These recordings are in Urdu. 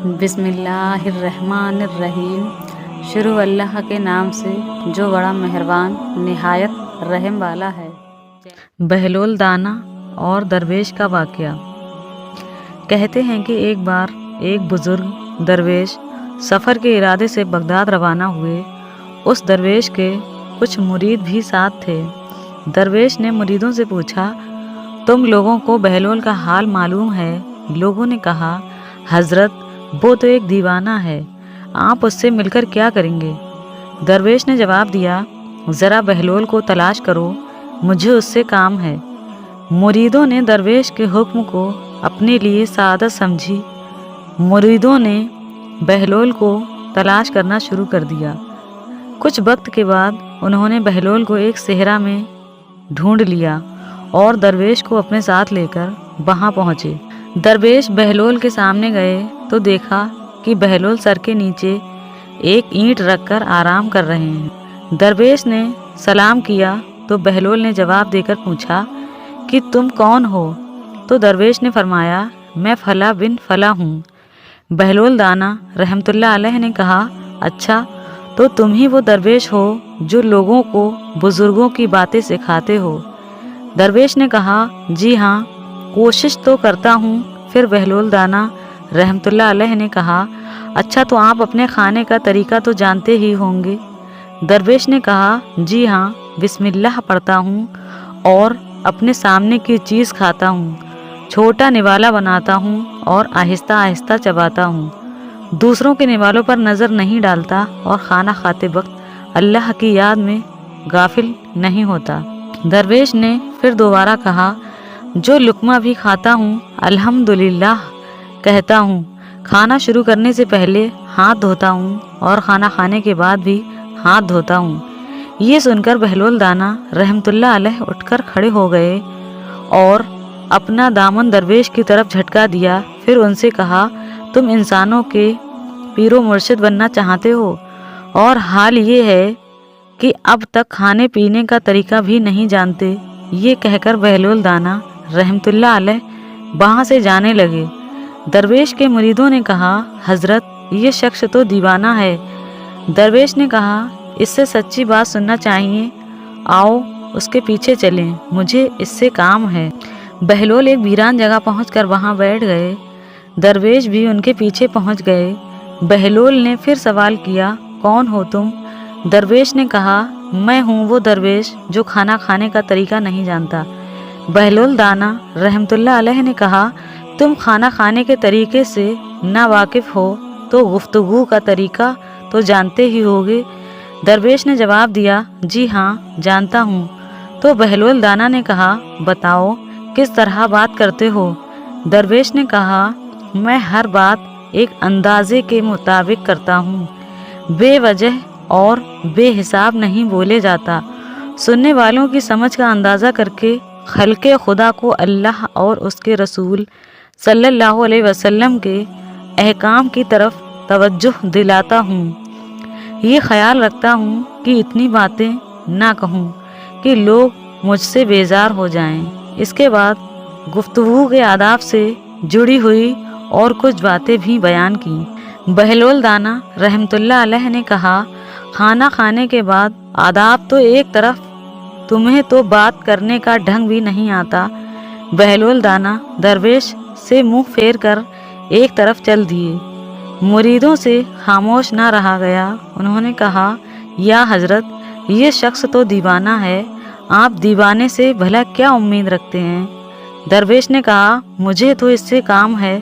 بسم اللہ الرحمن الرحیم۔ شروع اللہ کے نام سے جو بڑا مہربان نہایت رحم والا ہے۔ بہلول دانا اور درویش کا واقعہ۔ کہتے ہیں کہ ایک بار ایک بزرگ درویش سفر کے ارادے سے بغداد روانہ ہوئے۔ اس درویش کے کچھ مرید بھی ساتھ تھے۔ درویش نے مریدوں سے پوچھا، تم لوگوں کو بہلول کا حال معلوم ہے؟ لوگوں نے کہا، حضرت وہ تو ایک دیوانہ ہے، آپ اس سے مل کر کیا کریں گے؟ درویش نے جواب دیا، ذرا بہلول کو تلاش کرو، مجھے اس سے کام ہے۔ مریدوں نے درویش کے حکم کو اپنے لیے سعادت سمجھی۔ مریدوں نے بہلول کو تلاش کرنا شروع کر دیا۔ کچھ وقت کے بعد انہوں نے بہلول کو ایک صحرا میں ڈھونڈ لیا اور درویش کو اپنے ساتھ لے کر وہاں پہنچے۔ درویش بہلول کے سامنے گئے تو دیکھا کہ بہلول سر کے نیچے ایک اینٹ رکھ کر آرام کر رہے ہیں۔ درویش نے سلام کیا تو بہلول نے جواب دے کر پوچھا کہ تم کون ہو؟ تو درویش نے فرمایا، میں فلاں بن فلاں ہوں۔ بہلول دانا رحمۃ اللہ علیہ نے کہا، اچھا تو تم ہی وہ درویش ہو جو لوگوں کو بزرگوں کی باتیں سکھاتے ہو؟ درویش نے کہا، جی ہاں، کوشش تو کرتا ہوں۔ پھر بہلول دانا رحمۃ اللہ علیہ نے کہا، اچھا تو آپ اپنے کھانے کا طریقہ تو جانتے ہی ہوں گے؟ درویش نے کہا، جی ہاں، بسم اللہ پڑھتا ہوں اور اپنے سامنے کی چیز کھاتا ہوں، چھوٹا نوالا بناتا ہوں اور آہستہ آہستہ چباتا ہوں، دوسروں کے نوالوں پر نظر نہیں ڈالتا اور کھانا کھاتے وقت اللہ کی یاد میں غافل نہیں ہوتا۔ درویش نے پھر دوبارہ کہا، جو لقمہ بھی کھاتا ہوں الحمدللہ کہتا ہوں، کھانا شروع کرنے سے پہلے ہاتھ دھوتا ہوں اور کھانا کھانے کے بعد بھی ہاتھ دھوتا ہوں۔ یہ سن کر بہلول دانا رحمۃ اللہ علیہ اٹھ کر کھڑے ہو گئے اور اپنا دامن درویش کی طرف جھٹکا دیا۔ پھر ان سے کہا، تم انسانوں کے پیر و مرشد بننا چاہتے ہو اور حال یہ ہے کہ اب تک کھانے پینے کا طریقہ بھی نہیں جانتے۔ یہ کہہ کر بہلول دانا رحمۃ اللہ علیہ وہاں سے جانے لگے۔ درویش کے مریدوں نے کہا، حضرت یہ شخص تو دیوانہ ہے۔ درویش نے کہا، اس سے سچی بات سننا چاہیے، آؤ اس کے پیچھے چلیں، مجھے اس سے کام ہے۔ بہلول ایک ویران جگہ پہنچ کر وہاں بیٹھ گئے۔ درویش بھی ان کے پیچھے پہنچ گئے۔ بہلول نے پھر سوال کیا، کون ہو تم؟ درویش نے کہا، میں ہوں وہ درویش جو کھانا کھانے کا طریقہ نہیں جانتا۔ بہلول دانا رحمۃ اللہ علیہ نے کہا، تم کھانا کھانے کے طریقے سے نا واقف ہو تو گفتگو کا طریقہ تو جانتے ہی ہوگے۔ درویش نے جواب دیا، جی ہاں جانتا ہوں۔ تو بہلول دانا نے کہا، بتاؤ کس طرح بات کرتے ہو؟ درویش نے کہا، میں ہر بات ایک اندازے کے مطابق کرتا ہوں، بے وجہ اور بے حساب نہیں بولے جاتا، سننے والوں کی سمجھ کا اندازہ کر کے خلق خدا کو اللہ اور اس کے رسول صلی اللہ علیہ وسلم کے احکام کی طرف توجہ دلاتا ہوں۔ یہ خیال رکھتا ہوں کہ اتنی باتیں نہ کہوں کہ لوگ مجھ سے بیزار ہو جائیں۔ اس کے بعد گفتگو کے آداب سے جڑی ہوئی اور کچھ باتیں بھی بیان کی۔ بہلول دانا رحمۃ اللہ علیہ نے کہا، کھانا کھانے کے بعد آداب تو ایک طرف، تمہیں تو بات کرنے کا ڈھنگ بھی نہیں آتا۔ بہلول دانا درویش سے منہ پھیر کر ایک طرف چل دیے۔ مریدوں سے خاموش نہ رہا گیا۔ انہوں نے کہا، یا حضرت یہ شخص تو دیوانہ ہے، آپ دیوانے سے بھلا کیا امید رکھتے ہیں؟ درویش نے کہا، مجھے تو اس سے کام ہے،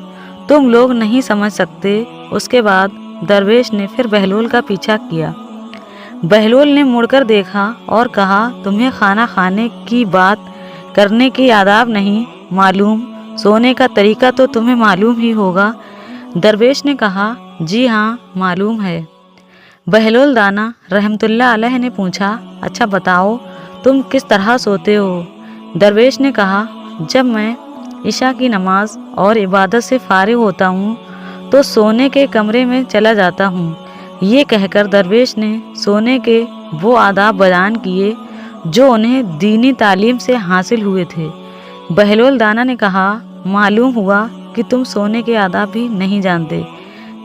تم لوگ نہیں سمجھ سکتے۔ اس کے بعد درویش نے پھر بہلول کا پیچھا کیا۔ بہلول نے مڑ کر دیکھا اور کہا، تمہیں کھانا کھانے کی بات کرنے کی آداب نہیں معلوم، سونے کا طریقہ تو تمہیں معلوم ہی ہوگا۔ درویش نے کہا، جی ہاں معلوم ہے۔ بہلول دانا رحمۃ اللہ علیہ نے پوچھا، اچھا بتاؤ تم کس طرح سوتے ہو؟ درویش نے کہا، جب میں عشاء کی نماز اور عبادت سے فارغ ہوتا ہوں تو سونے کے کمرے میں چلا جاتا ہوں۔ یہ کہہ کر درویش نے سونے کے وہ آداب بیان کیے جو انہیں دینی تعلیم سے حاصل ہوئے تھے۔ بہلول دانا نے کہا، معلوم ہوا کہ تم سونے کے آداب بھی نہیں جانتے۔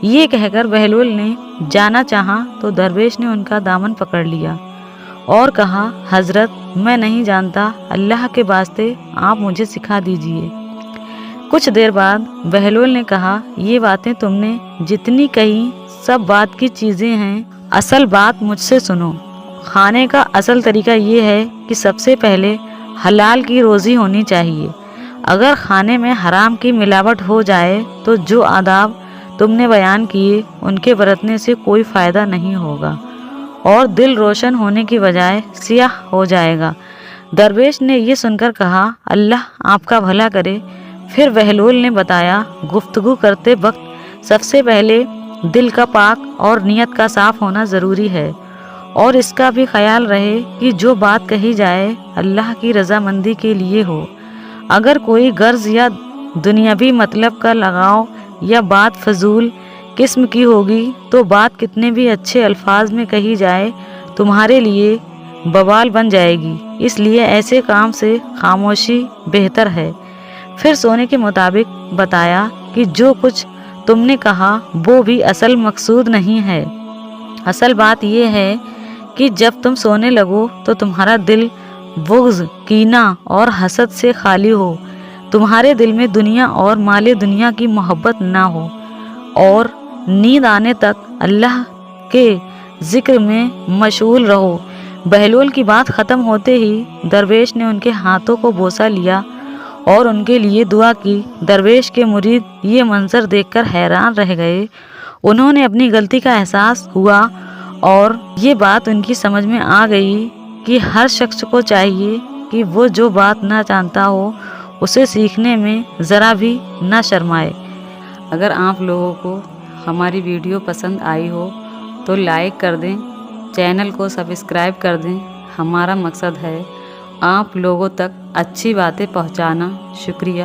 یہ کہہ کر بہلول نے جانا چاہا تو درویش نے ان کا دامن پکڑ لیا اور کہا، حضرت میں نہیں جانتا، اللہ کے واسطے آپ مجھے سکھا دیجئے۔ کچھ دیر بعد بہلول نے کہا، یہ باتیں تم نے جتنی کہی سب بات کی چیزیں ہیں، اصل بات مجھ سے سنو۔ کھانے کا اصل طریقہ یہ ہے کہ سب سے پہلے حلال کی روزی ہونی چاہیے۔ اگر کھانے میں حرام کی ملاوٹ ہو جائے تو جو آداب تم نے بیان کیے ان کے برتنے سے کوئی فائدہ نہیں ہوگا اور دل روشن ہونے کی بجائے سیاہ ہو جائے گا۔ درویش نے یہ سن کر کہا، اللہ آپ کا بھلا کرے۔ پھر بہلول نے بتایا، گفتگو کرتے وقت سب سے پہلے دل کا پاک اور نیت کا صاف ہونا ضروری ہے، اور اس کا بھی خیال رہے کہ جو بات کہی جائے اللہ کی رضامندی کے لیے ہو۔ اگر کوئی غرض یا دنیاوی مطلب کا لگاؤ یا بات فضول قسم کی ہوگی تو بات کتنے بھی اچھے الفاظ میں کہی جائے تمہارے لیے بوال بن جائے گی، اس لیے ایسے کام سے خاموشی بہتر ہے۔ پھر سونے کے مطابق بتایا کہ جو کچھ تم نے کہا وہ بھی اصل مقصود نہیں ہے۔ اصل بات یہ ہے کہ جب تم سونے لگو تو تمہارا دل بغض، کینہ اور حسد سے خالی ہو، تمہارے دل میں دنیا اور مال دنیا کی محبت نہ ہو، اور نیند آنے تک اللہ کے ذکر میں مشغول رہو۔ بہلول کی بات ختم ہوتے ہی درویش نے ان کے ہاتھوں کو بوسہ لیا اور ان کے لیے دعا کی۔ درویش کے مرید یہ منظر دیکھ کر حیران رہ گئے۔ انہوں نے اپنی غلطی کا احساس ہوا اور یہ بات ان کی سمجھ میں آ گئی کہ ہر شخص کو چاہیے کہ وہ جو بات نہ جانتا ہو اسے سیکھنے میں ذرا بھی نہ شرمائے۔ اگر آپ لوگوں کو ہماری ویڈیو پسند آئی ہو تو لائک کر دیں، چینل کو سبسکرائب کر دیں۔ ہمارا مقصد ہے آپ لوگوں تک اچھی باتیں پہنچانا۔ شکریہ۔